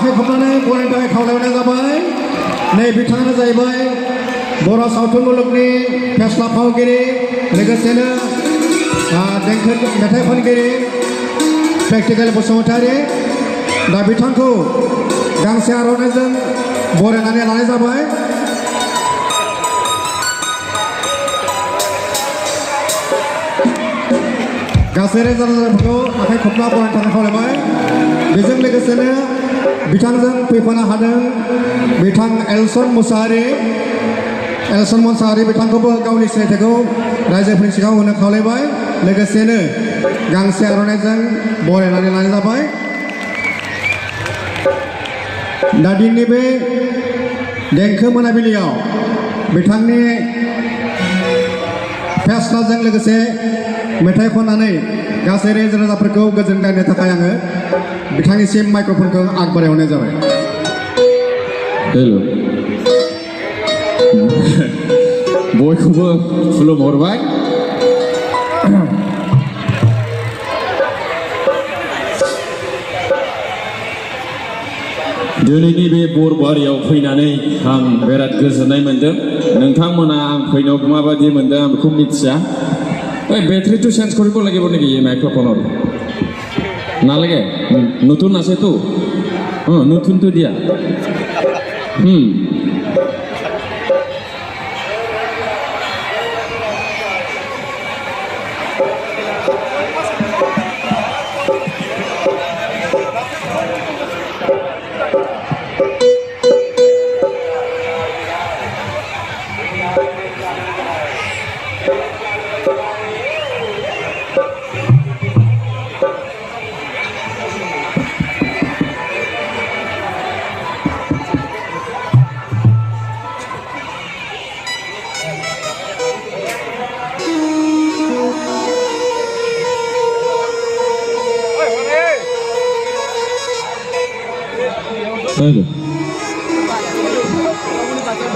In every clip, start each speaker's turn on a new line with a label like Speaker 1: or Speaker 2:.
Speaker 1: खबनानै गरायनि थाखाय खावलायनाय जाबाय नै बिथाङानो जाहैबाय बर' सावथुन मुलुगनि फेस्ला फावगिरि लोगोसेनो देंखो मेथाइ खनगिरि प्रेक्टिकेल बसुमतारी दा बिथांखौ गांसे आर'नाइजों बरायनानै लानाय जाबाय गासै रोजा रोजाफोरखौ आखाइ खबना बरायनो थाखाय खावलायबाय बेजों लोगोसेनो बिथांजों फैफानो हादों बिथां एलसन मुसाहारि बिथांखौबो गावनि सिनायथिखौ रायजोफोरनि सिगाङाव होनो खावलायबाय लोगोसेनो गांसे आर'नाइजों बरायनानै लानाय जाबाय दा दिनैनि बे देंखो मोनाबिलियाव बिथांनि फेस्लाजों लोगोसे मेथाइ खननानै गासै रायजो राजाफोरखौ गोजोनग्लाय होनो थाखाय आङो बिथांनिसिम माइक्र'फनखौ आगबारायहरनाय जाबाय
Speaker 2: हेल' बयखौबो खुलुमहरबाय दिनैनि बे बरबारियाव फैनानै आं बिराद गोजोननाय मोनदों नोंथांमोना आं फैनायाव माबायदि मोनदों आं बेखौ मिथिया बैटरी तो चेंज কৰিব লাগিব নেকি এই মাইক্ৰফোনৰ নালাগে নতুন আছে তো নতুনটো দিয়া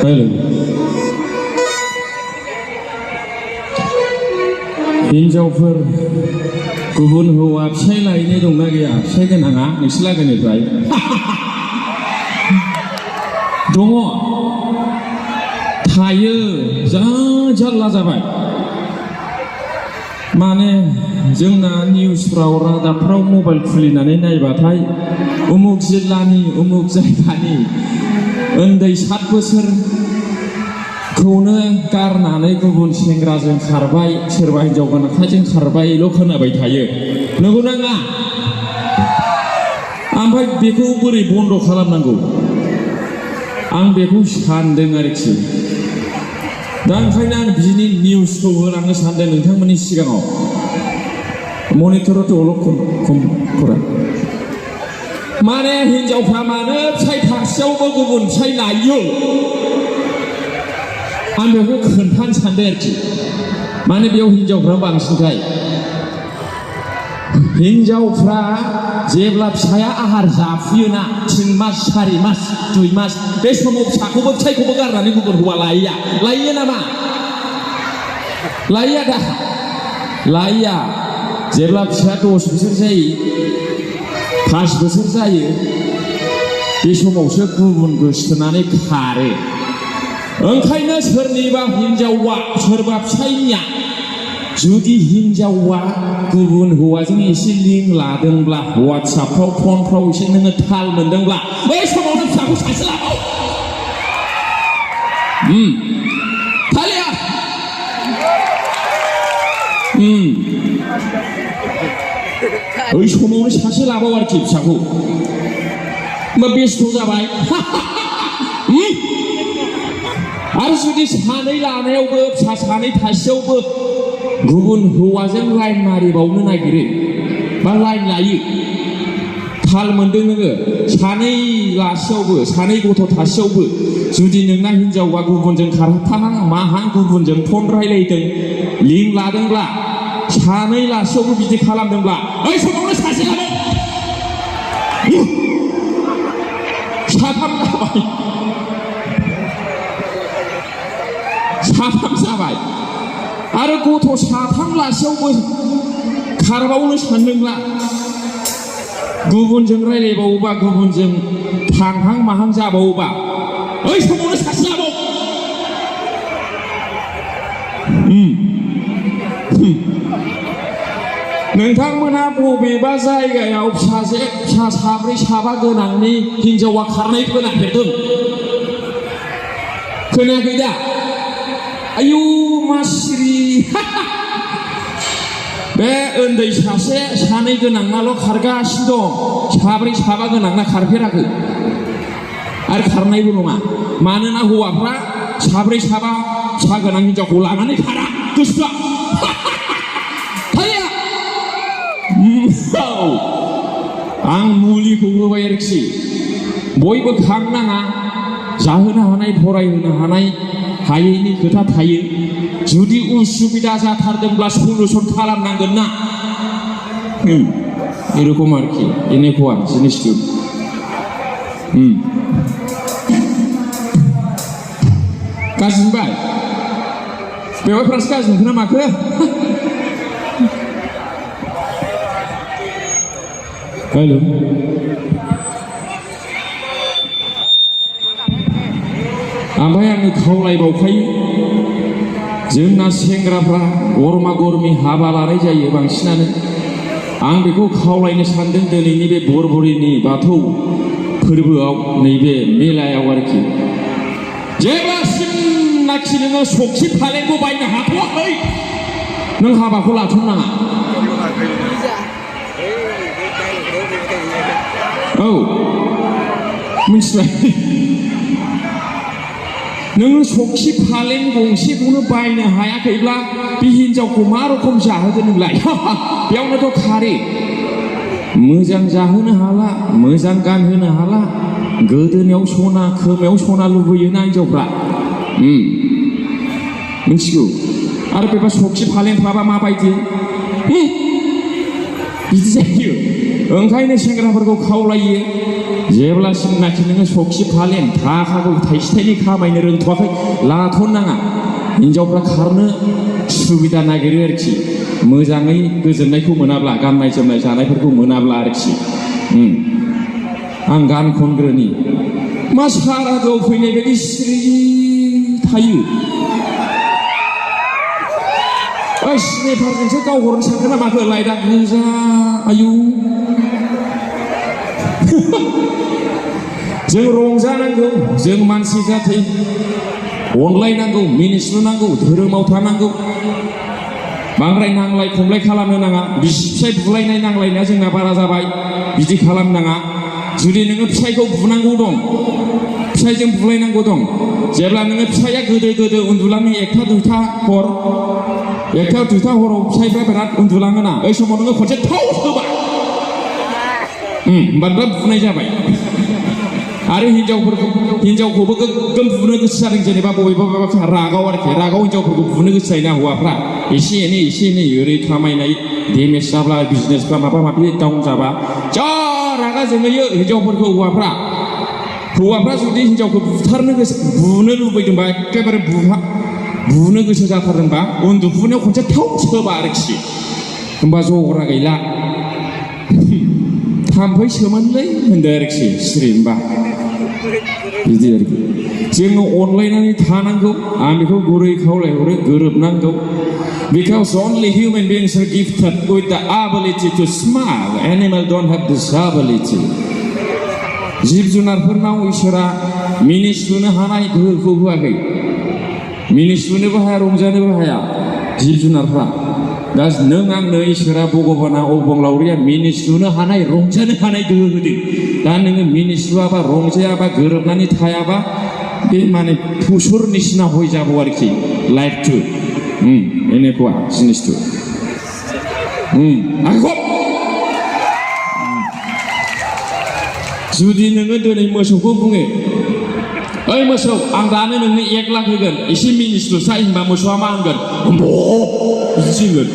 Speaker 2: हेलो हिन्जावफोर गुबुन हौवा फिसाय लायनाय दंना गैया फिसाय गोनाङा नोंसोर लागोनिफ्राय दङ थायो जा जारला जाबाय माने जोंना निउसफ्राव रादाबफ्राव मबाइल खुलिनानै नायबाथाय उमुक जिल्लानि उमुक जायगानि उन्दै 7 बोसोरखौनो गारनानै गुबुन सेंग्राजों खारबाय सोरबा हिन्जाव गोनांखाजों खारबायल' खोनाबाय थायो नंगौ नङा ओमफ्राय बेखौ बोरै बन्द खालामनांगौ आं बेखौ सानदों आरोखि दा ओंखायनो आं बिनि निउसखौ होलांनो सानदों नोंथांमोननि सिगाङाव मनिटराथ' खमफोरा माने हिन्जावफ्रा मानो फिसाय थासेयावबो गुबुन फिसाय लायो आं बेखौ खोन्थानो सानदों आरोखि माने बेयाव हिन्जावफ्रा बांसिनखाय हिन्जावफ्रा जेब्ला फिसाया आहार जाफुयोना 3 मास 4 मास 2 मास बे समाव फिसाखौबो फिसायखौबो गारनानै गुबुन हौवा लायो नामा लायो दा लाया जेब्ला फिसाया 10 बोसोर जायो 5 बोसोर जायो बे समावसो गुबुन गोसोथोनानै खारो ओंखायनो सोरनिबा हिन्जावा सोरबा फिसायनिया जुदि हिन्जावा गुबुन हौवाजों एसे लिंक लादोंब्ला वाट्सएपफ्राव फनफ्राव एसे नोङो थाल मोनदोंब्ला बै समावनो फिसाखौ सासे लाबाव थालिया बै समावनो सासे लाबाव आरोखि फिसाखौ होमबा बेस्थ' जाबाय आरो जुदि सानै लानायावबो फिसा सानै थासेयावबो गुबुन हौवाजों लाइन मारिबावनो नागिरो बा लाइन लायो थाल मोनदों नोङो सानै लासेयावबो सानै गथ' थासेयावबो जुदि नोंना हिन्जावा गुबुनजों खारफाहां माहां गुबुनजों फन रायलायदों लिंक लादोंब्ला सानै लासेयावबो बिदि खालामदोंब्ला बै समावनो सासे लाबाव साथाम जाबाय साथाम जाबाय आरो गथ' साथाम लासेयावबो खारबावनो सानदोंब्ला गुबुनजों रायलायबावोबा गुबुनजों थांहां माहां जाबावोबा ओइ समावनो सासे जाबाव नोंथांमोना बबेबा जायगायाव फिसा साब्रै साबा गोनांनि हिनजावा खारनाय खोनाफेरदों खोनायाखै दा आयु मासिरि बे उन्दै सासे सानै गोनांनाल' खारगासिनो दं साब्रै साबा गोनांना खारफेराखै आरो खारनायबो नङा मानोना हौवाफ्रा साब्रै साबा फिसा गोनां हिनजावखौ लानानै खारा गोसोआ आं मुलिखौ होबाय आरोखि बयबो खांनाङा जाहोनो हानाय फरायहोनो हानाय हायैनि खोथा थायो जुदि उसुबिदा जाथारदोंब्ला सलुसन खालामनांगोन ना एरकम आरोखि এনেকুৱা जिनिसखौ गाज्रि मोनबाय बेवहायफ्रासो गाज्रि मोनखो ना माखो हेल' ओमफ्राय आङो खावलायबावखायो जोंना सेंग्राफ्रा गरमा गरमि हाबा लानाय जायो बांसिनानो आं बेखौ खावलायनो सानदों दिनैनि बे बरबरिनि बाथौ फोरबोआव नैबे मेलायाव आरोखि जेब्लासिमनाखि नोङो सखि फालेंखौ बायनो हाथ'वाखै नों हाबाखौ लाथ'नाङा औ मिथिबाय नों सखि फालें गंसेखौनो बायनो हायाखैब्ला बे हिनजावखौ मा रखम जाहोगोन नोंलाय बेयावनोथ' खारे मोजां जाहोनो हाला मोजां गानहोनो हाला गोदोनायाव सना खोमायाव सना लुबैयोना हिनजावफ्रा मिथिगौ आरो बेबा सखि फालेंफ्राबा माबायदि बिदि जायो ओंखायनो सेंग्राफोरखौ खावलायो जेब्लासिमनाखि नोङो सखि फालें थाखाखौ थाइसे थाइनै खामायनो रोंथ'वाखै लाथ'नाङा हिनजावफ्रा खारनो सुबिदा नागिरो आरोखि मोजाङै गोजोननायखौ मोनाब्ला गाननाय जोमनाय जानायफोरखौ मोनाब्ला आरोखि आं गान खनग्रोनि मा सारादुआव फैनाय बायदि सिरि थायो स्नेपारजोंसो गावहरनो सानगोन ना माखो लाइटआ गोजा आयु जों रंजानांगौ जों मानसि जाथि अनलायनांगौ मिनिस्लुनांगौ धोरोमाव थानांगौ बांद्राय नांलाय खमलाय खालामनो नाङा बिसि फिसाय बुलायनाय नांलायनाया जोंना बारा जाबाय बिदि खालामनाङा जुदि नोङो फिसायखौ बुनांगौ दं फिसायजों बुलायनांगौ दं जेब्ला नोङो फिसाया गोदो उन्दुलाङो एकथा दुइथा हराव फिसायफ्रा बिराद उन्दुलाङोना ओइ समाव नोङो खनसे थाव होबा होमबानो बुनाय जाबाय आरो हिनजावखौबो गोग्गोम बुनो गोसो जादों जेनेबा बबेबा रागाव आरोखि रागाव हिनजावफोरखौ बुनो गोसो जायोना हौवाफ्रा एसे एनै ओरै खामायनाय डेमेज जाब्ला बिजनेसफ्रा माबा माबि डाउन जाबा जा रागा जोंहोयो हिनजावफोरखौ हौवाफ्रा जुदि हिनजावखौ बुनो लुबैदोंबा एखेबारे बुनो गोसो जाथारदोंबा उन्दुफुनायाव खनसे थाव सोबा आरोखि होमबा जगरा गैला थाम्फै सोमोनलै होनदो आरोखि सिरि होमबा बिदि आरोखि जोङो अनलायनानै थानांगौ आं बेखौ गुरै खावलायहरो गोरोबनांगौ because only human beings are gifted with the ability to smile animals don't have this ability जिब जुनारफोरनाव इसोरा मिनिस्लुनो हानाय गोहोखौ होआखै मिनिस्लुनोबो हाया रंजानोबो हाया जिब जुनारफ्रा दा नों आंनो इसोरा भगबाना अबंलावरिया मिनिस्लुनो हानाय रंजानो हानाय गोहो होदों दा नोङो मिनिस्लुआबा रंजायाबा गोरोबनानै थायाबा बे माने फुसुर निसिना हय जाबो आरोखि लाइफथु এনেকুৱা जिनिसथु जुदि नोङो दिनै मोसौखौ बुङो ओइ मोसौ आं दानो नोंनो 1 लाख होगोन एसे मिनिस्लुसाय होनबा मोसौआ मा होनगोन बिदि होनगोन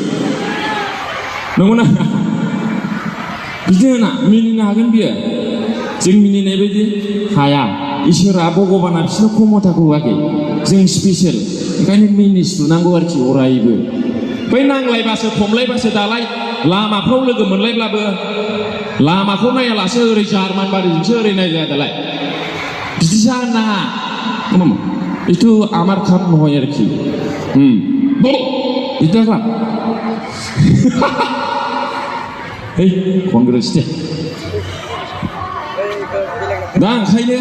Speaker 2: नंगौना बिदि होना मिनिनो हागोन बियो जों मिनिनाय बायदि हाया इसोरा भगबाना बिसोरनो खमथाखौ होआखै जों स्पेसियेल ओंखायनो मिनिस्लुनांगौ आरोखि अरायबो बै नांलायबासो खमलायबासो दालाय लामाफ्राव लोगो मोनलायब्लाबो लामाखौ नायालासे ओरै जार्मान बारिजोंसो ओरै नायजाया दालाय बिदि जानो नाङा itu আমার কাম নহয় আর কি बिदि दाखालाम है खनग्रोसै दे दा ओंखायनो